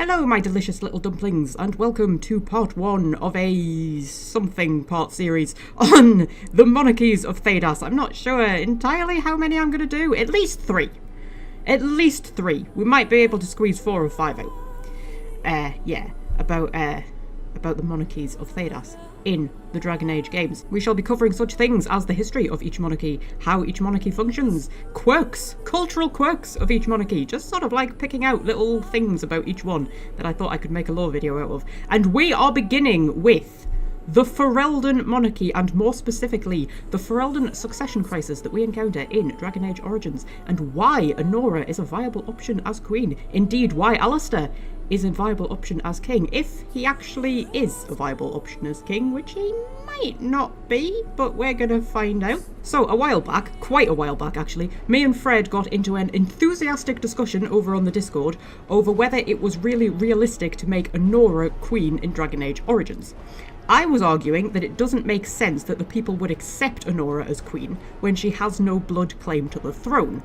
Hello, my delicious little dumplings, and welcome to part 1 of a something part series on the Monarchies of Thedas. I'm not sure entirely how many I'm going to do. At least 3. At least 3. We might be able to squeeze 4 or 5 out. About the Monarchies of Thedas in the Dragon Age games. We shall be covering such things as the history of each monarchy, how each monarchy functions, quirks, cultural quirks of each monarchy, just sort of like picking out little things about each one that I thought I could make a lore video out of. And we are beginning with the Ferelden Monarchy, and more specifically, the Ferelden succession crisis that we encounter in Dragon Age Origins, and why Anora is a viable option as queen. Indeed, why Alistair is a viable option as king, if he actually is a viable option as king, which he might not be, but we're gonna find out. So, a while back, quite a while back actually, me and Fred got into an enthusiastic discussion over on the Discord over whether it was really realistic to make Anora queen in Dragon Age Origins. I was arguing that it doesn't make sense that the people would accept Anora as queen when she has no blood claim to the throne.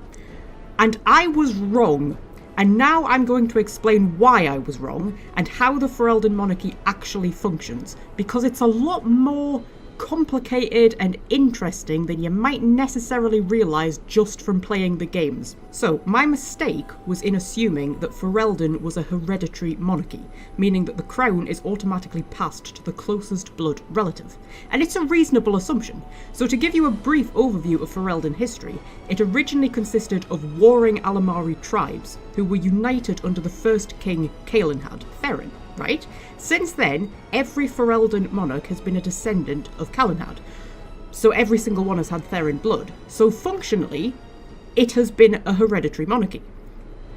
And I was wrong. And now I'm going to explain why I was wrong and how the Ferelden Monarchy actually functions, because it's a lot more complicated and interesting than you might necessarily realise just from playing the games. So, my mistake was in assuming that Ferelden was a hereditary monarchy, meaning that the crown is automatically passed to the closest blood relative. And it's a reasonable assumption. So to give you a brief overview of Ferelden history, it originally consisted of warring Alamari tribes who were united under the first king Kaelin had, Therin. Right? Since then, every Ferelden monarch has been a descendant of Calenhad. So every single one has had Therin blood. So functionally, it has been a hereditary monarchy.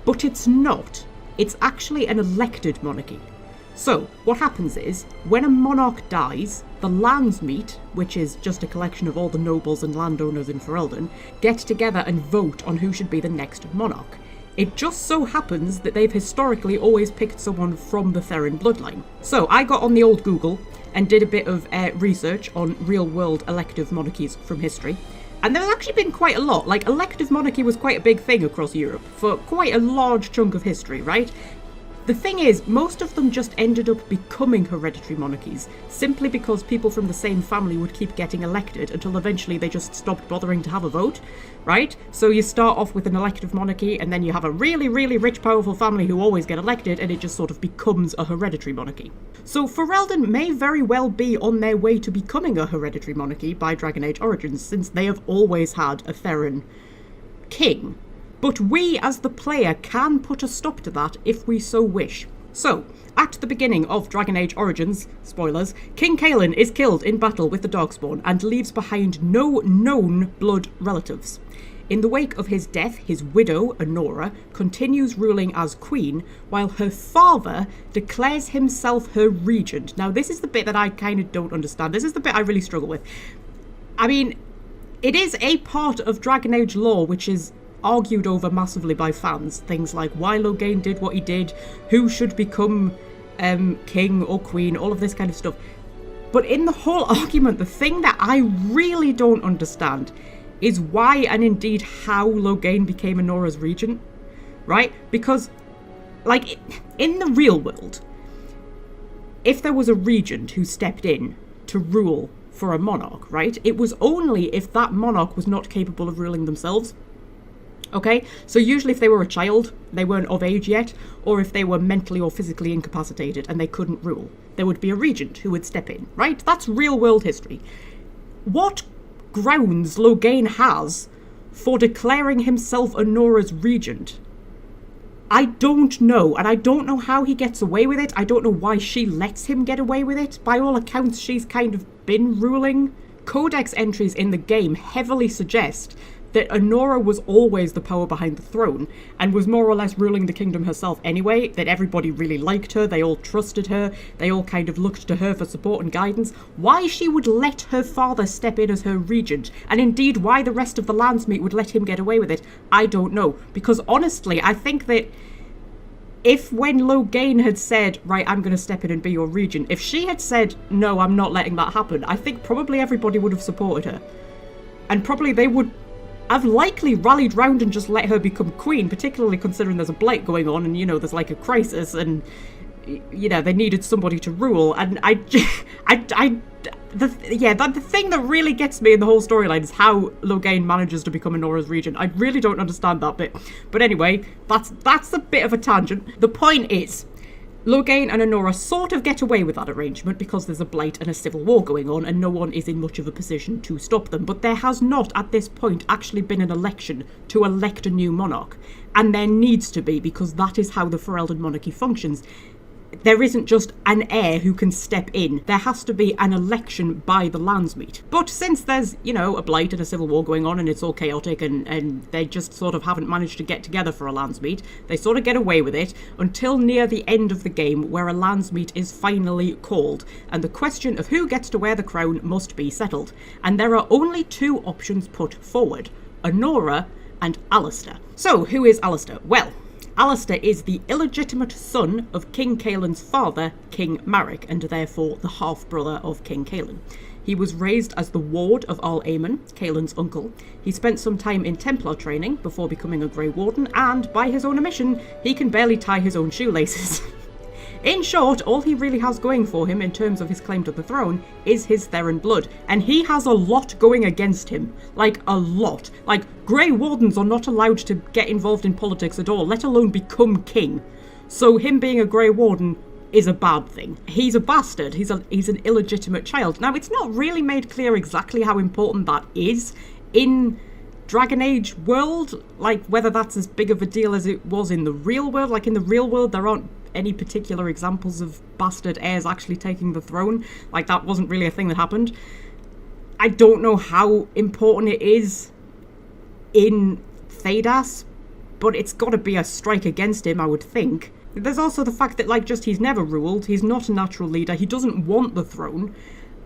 But it's not. It's actually an elected monarchy. So, what happens is, when a monarch dies, the Landsmeet, which is just a collection of all the nobles and landowners in Ferelden, get together and vote on who should be the next monarch. It just so happens that they've historically always picked someone from the Therin bloodline. So I got on the old Google and did a bit of research on real-world elective monarchies from history. And there's actually been quite a lot. Like, elective monarchy was quite a big thing across Europe for quite a large chunk of history, right? The thing is, most of them just ended up becoming hereditary monarchies, simply because people from the same family would keep getting elected until eventually they just stopped bothering to have a vote, right? So you start off with an elective monarchy, and then you have a really, really rich, powerful family who always get elected, and it just sort of becomes a hereditary monarchy. So Ferelden may very well be on their way to becoming a hereditary monarchy by Dragon Age Origins, since they have always had a Therin king. But we, as the player, can put a stop to that if we so wish. So, at the beginning of Dragon Age Origins, spoilers, King Kaelin is killed in battle with the Darkspawn and leaves behind no known blood relatives. In the wake of his death, his widow, Anora, continues ruling as queen, while her father declares himself her regent. Now, this is the bit that I kind of don't understand. This is the bit I really struggle with. I mean, it is a part of Dragon Age lore which is argued over massively by fans. Things like why Loghain did what he did, who should become king or queen, all of this kind of stuff. But in the whole argument, the thing that I really don't understand is why and indeed how Loghain became Anora's regent, right? Because, like, in the real world, if there was a regent who stepped in to rule for a monarch, right, it was only if that monarch was not capable of ruling themselves. Okay, so usually if they were a child, they weren't of age yet, or if they were mentally or physically incapacitated and they couldn't rule, there would be a regent who would step in, right? That's real world history. What grounds Loghain has for declaring himself Anora's regent, I don't know, and I don't know how he gets away with it. I don't know why she lets him get away with it. By all accounts, she's kind of been ruling. Codex entries in the game heavily suggest that Anora was always the power behind the throne, and was more or less ruling the kingdom herself anyway, that everybody really liked her, they all trusted her, they all kind of looked to her for support and guidance. Why she would let her father step in as her regent, and indeed why the rest of the Landsmeet would let him get away with it, I don't know. Because honestly, I think that if when Loghain had said, right, I'm going to step in and be your regent, if she had said, no, I'm not letting that happen, I think probably everybody would have supported her. And probably they would have likely rallied round and just let her become queen, particularly considering there's a blight going on and, you know, there's like a crisis and they needed somebody to rule, and the thing that really gets me in the whole storyline is how Loghain manages to become Anora's regent. I really don't understand that bit. But anyway, that's a bit of a tangent. The point is, Loghain and Anora sort of get away with that arrangement because there's a blight and a civil war going on and no one is in much of a position to stop them. But there has not, at this point, actually been an election to elect a new monarch. And there needs to be, because that is how the Ferelden Monarchy functions. There isn't just an heir who can step in. There has to be an election by the landsmeet. But since there's, a blight and a civil war going on and it's all chaotic and they just sort of haven't managed to get together for a landsmeet, they sort of get away with it until near the end of the game where a landsmeet is finally called and the question of who gets to wear the crown must be settled. And there are only two options put forward, Anora and Alistair. So, who is Alistair? Well, Alistair is the illegitimate son of King Caelan's father, King Marek, and therefore the half-brother of King Caelan. He was raised as the ward of Arl Aemon, Caelan's uncle. He spent some time in Templar training before becoming a Grey Warden, and by his own admission, he can barely tie his own shoelaces. In short, all he really has going for him in terms of his claim to the throne is his Theron blood, and he has a lot going against him. Like, a lot. Like, Grey Wardens are not allowed to get involved in politics at all, let alone become king. So him being a Grey Warden is a bad thing. He's a bastard, he's an illegitimate child. Now, it's not really made clear exactly how important that is in Dragon Age world, like whether that's as big of a deal as it was in the real world. Like, in the real world, there aren't any particular examples of bastard heirs actually taking the throne. Like, that wasn't really a thing that happened. I don't know how important it is in Thedas, but it's got to be a strike against him, I would think. There's also the fact that, like, just he's never ruled, he's not a natural leader, he doesn't want the throne,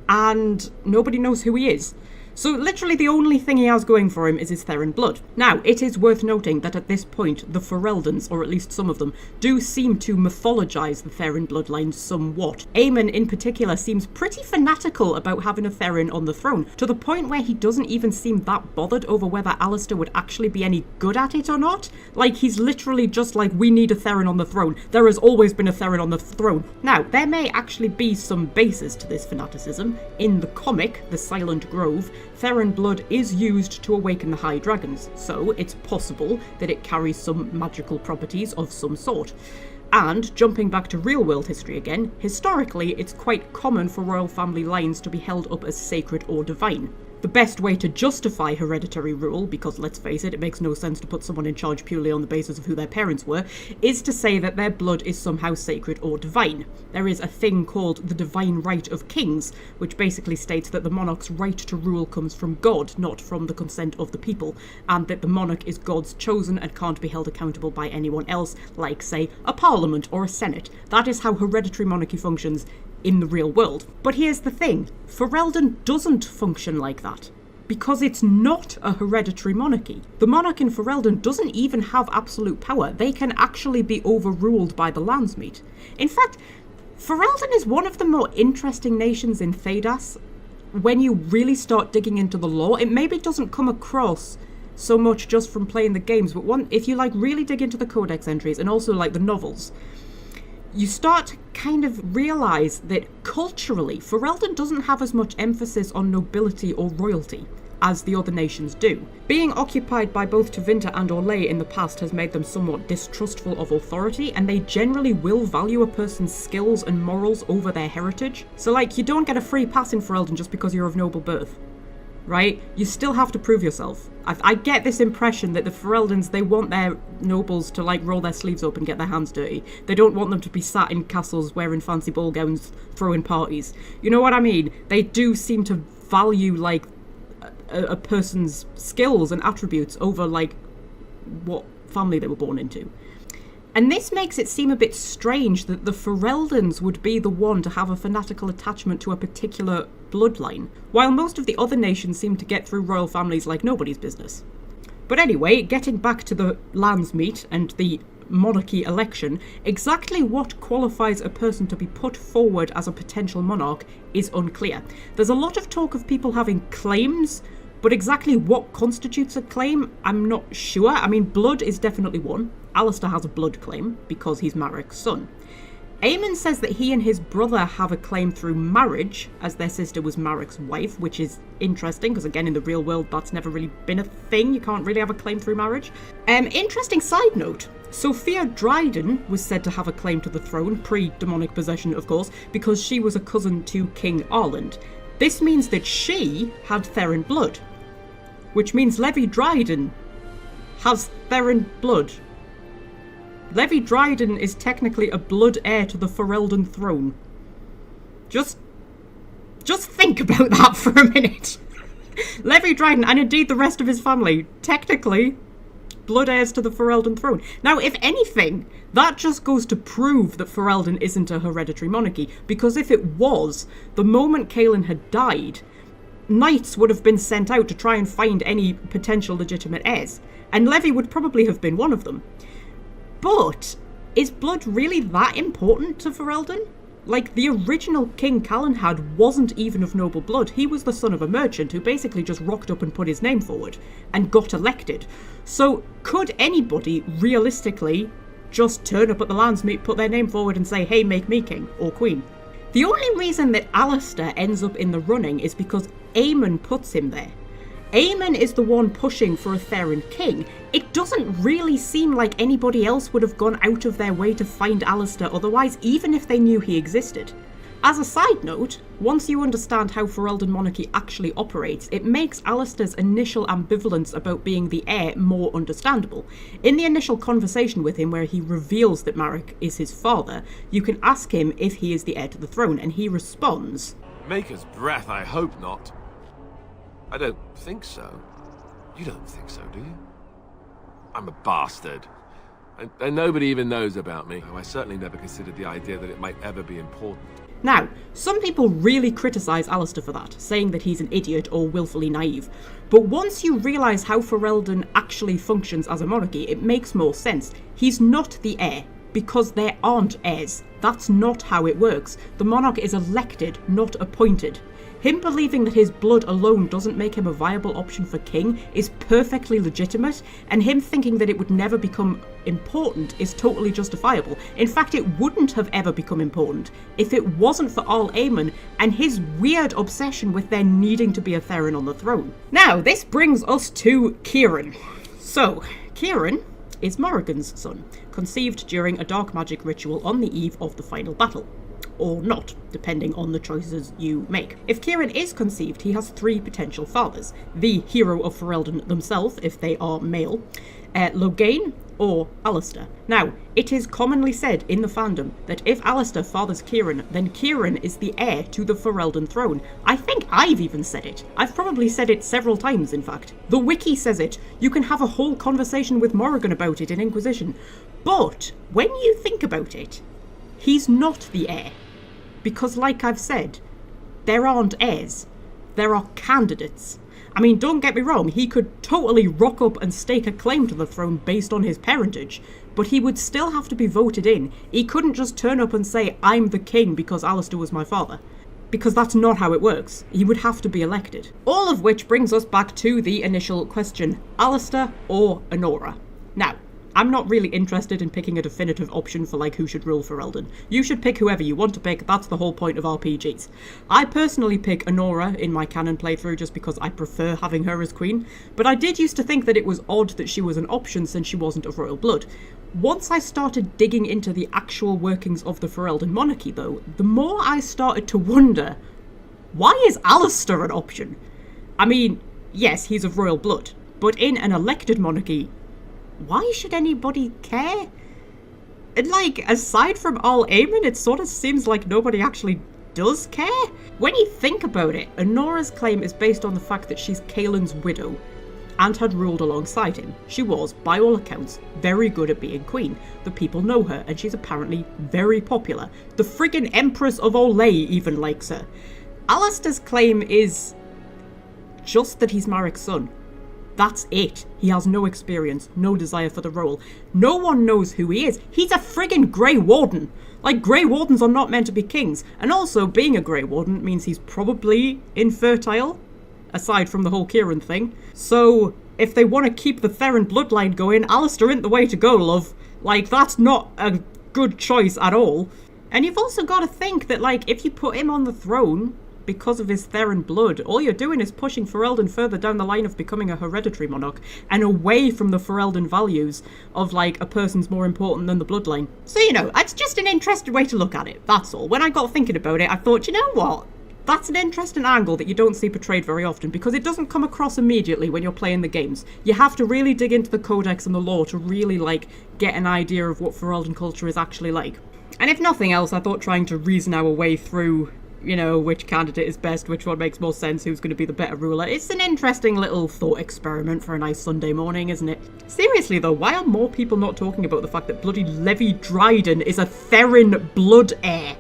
and nobody knows who he is. So literally the only thing he has going for him is his Theron blood. Now, it is worth noting that at this point, the Fereldans, or at least some of them, do seem to mythologise the Theron bloodline somewhat. Aemon in particular seems pretty fanatical about having a Theron on the throne, to the point where he doesn't even seem that bothered over whether Alistair would actually be any good at it or not. Like, he's literally just like, we need a Theron on the throne. There has always been a Theron on the throne. Now, there may actually be some basis to this fanaticism. In the comic, The Silent Grove, Theron blood is used to awaken the High Dragons, so it's possible that it carries some magical properties of some sort. And, jumping back to real-world history again, historically it's quite common for royal family lines to be held up as sacred or divine. The best way to justify hereditary rule, because let's face it, it makes no sense to put someone in charge purely on the basis of who their parents were, is to say that their blood is somehow sacred or divine. There is a thing called the divine right of kings, which basically states that the monarch's right to rule comes from God, not from the consent of the people, and that the monarch is God's chosen and can't be held accountable by anyone else, like, say, a parliament or a senate. That is how hereditary monarchy functions in the real world. But here's the thing, Ferelden doesn't function like that, because it's not a hereditary monarchy. The monarch in Ferelden doesn't even have absolute power. They can actually be overruled by the landsmeet. In fact, Ferelden is one of the more interesting nations in Thedas. When you really start digging into the lore, it maybe doesn't come across so much just from playing the games, but if you like really dig into the codex entries and also like the novels, you start to kind of realise that culturally, Ferelden doesn't have as much emphasis on nobility or royalty as the other nations do. Being occupied by both Tevinter and Orlais in the past has made them somewhat distrustful of authority, and they generally will value a person's skills and morals over their heritage. So, like, you don't get a free pass in Ferelden just because you're of noble birth, right? You still have to prove yourself. I get this impression that the Fereldans, they want their nobles to, like, roll their sleeves up and get their hands dirty. They don't want them to be sat in castles wearing fancy ball gowns, throwing parties. You know what I mean? They do seem to value, like, a person's skills and attributes over, like, what family they were born into. And this makes it seem a bit strange that the Fereldans would be the one to have a fanatical attachment to a particular bloodline, while most of the other nations seem to get through royal families like nobody's business. But anyway, getting back to the landsmeet and the monarchy election, exactly what qualifies a person to be put forward as a potential monarch is unclear. There's a lot of talk of people having claims, but exactly what constitutes a claim, I'm not sure. I mean, blood is definitely one. Alistair has a blood claim because he's Marek's son. Aemon says that he and his brother have a claim through marriage, as their sister was Marek's wife, which is interesting, because again, in the real world, that's never really been a thing. You can't really have a claim through marriage. Interesting side note, Sophia Dryden was said to have a claim to the throne, pre-demonic possession, of course, because she was a cousin to King Arland. This means that she had Theron blood, which means Levi Dryden has Theron blood. Levi Dryden is technically a blood heir to the Ferelden throne. Just think about that for a minute. Levi Dryden, and indeed the rest of his family, technically blood heirs to the Ferelden throne. Now, if anything, that just goes to prove that Ferelden isn't a hereditary monarchy, because if it was, the moment Kaelin had died, knights would have been sent out to try and find any potential legitimate heirs, and Levi would probably have been one of them. But is blood really that important to Ferelden? Like, the original King Calenhad wasn't even of noble blood. He was the son of a merchant who basically just rocked up and put his name forward and got elected. So could anybody realistically just turn up at the Landsmeet, put their name forward and say, hey, make me king or queen? The only reason that Alistair ends up in the running is because Aemon puts him there. Aemon is the one pushing for a Theron king. It doesn't really seem like anybody else would have gone out of their way to find Alistair otherwise, even if they knew he existed. As a side note, once you understand how Ferelden Monarchy actually operates, it makes Alistair's initial ambivalence about being the heir more understandable. In the initial conversation with him where he reveals that Marek is his father, you can ask him if he is the heir to the throne, and he responds, Maker's breath, I hope not. I don't think so. You don't think so, do you? I'm a bastard. And nobody even knows about me. I certainly never considered the idea that it might ever be important. Now, some people really criticise Alistair for that, saying that he's an idiot or willfully naive. But once you realise how Ferelden actually functions as a monarchy, it makes more sense. He's not the heir, because there aren't heirs. That's not how it works. The monarch is elected, not appointed. Him believing that his blood alone doesn't make him a viable option for king is perfectly legitimate, and him thinking that it would never become important is totally justifiable. In fact, it wouldn't have ever become important if it wasn't for Arl Aemon and his weird obsession with there needing to be a Theron on the throne. Now, this brings us to Kieran. So, Kieran is Morrigan's son, conceived during a dark magic ritual on the eve of the final battle. Or not, depending on the choices you make. If Kieran is conceived, he has three potential fathers. The hero of Ferelden themselves, if they are male, Loghain, or Alistair. Now, it is commonly said in the fandom that if Alistair fathers Kieran, then Kieran is the heir to the Ferelden throne. I think I've even said it. I've probably said it several times, in fact. The wiki says it. You can have a whole conversation with Morrigan about it in Inquisition. But, when you think about it, he's not the heir. Because, like I've said, there aren't heirs. There are candidates. I mean, don't get me wrong, he could totally rock up and stake a claim to the throne based on his parentage, but he would still have to be voted in. He couldn't just turn up and say, I'm the king because Alistair was my father. Because that's not how it works. He would have to be elected. All of which brings us back to the initial question, Alistair or Honora? Now, I'm not really interested in picking a definitive option for like who should rule Ferelden. You should pick whoever you want to pick, that's the whole point of RPGs. I personally pick Honora in my canon playthrough just because I prefer having her as queen, but I did used to think that it was odd that she was an option since she wasn't of royal blood. Once I started digging into the actual workings of the Ferelden monarchy though, the more I started to wonder, why is Alistair an option? I mean, yes, he's of royal blood, but in an elected monarchy, why should anybody care? And like, aside from Arl Aemon, it sort of seems like nobody actually does care. When you think about it, Honora's claim is based on the fact that she's Kaelin's widow and had ruled alongside him. She was, by all accounts, very good at being queen. The people know her, and she's apparently very popular. The friggin' Empress of Olay even likes her. Alistair's claim is just that he's Marek's son. That's it. He has no experience, no desire for the role. No one knows who he is. He's a friggin' Grey Warden. Like, Grey Wardens are not meant to be kings. And also, being a Grey Warden means he's probably infertile, aside from the whole Kieran thing. So, if they want to keep the Theron bloodline going, Alistair ain't the way to go, love. Like, that's not a good choice at all. And you've also got to think that, like, if you put him on the throne because of his Theran blood, all you're doing is pushing Ferelden further down the line of becoming a hereditary monarch and away from the Ferelden values of, like, a person's more important than the bloodline. So, you know, it's just an interesting way to look at it, that's all. When I got thinking about it, I thought, you know what? That's an interesting angle that you don't see portrayed very often, because it doesn't come across immediately when you're playing the games. You have to really dig into the codex and the lore to really, like, get an idea of what Ferelden culture is actually like. And if nothing else, I thought trying to reason our way through, you know, which candidate is best, which one makes more sense, who's going to be the better ruler. It's an interesting little thought experiment for a nice Sunday morning, isn't it? Seriously though, why are more people not talking about the fact that bloody Levi Dryden is a Theran blood heir?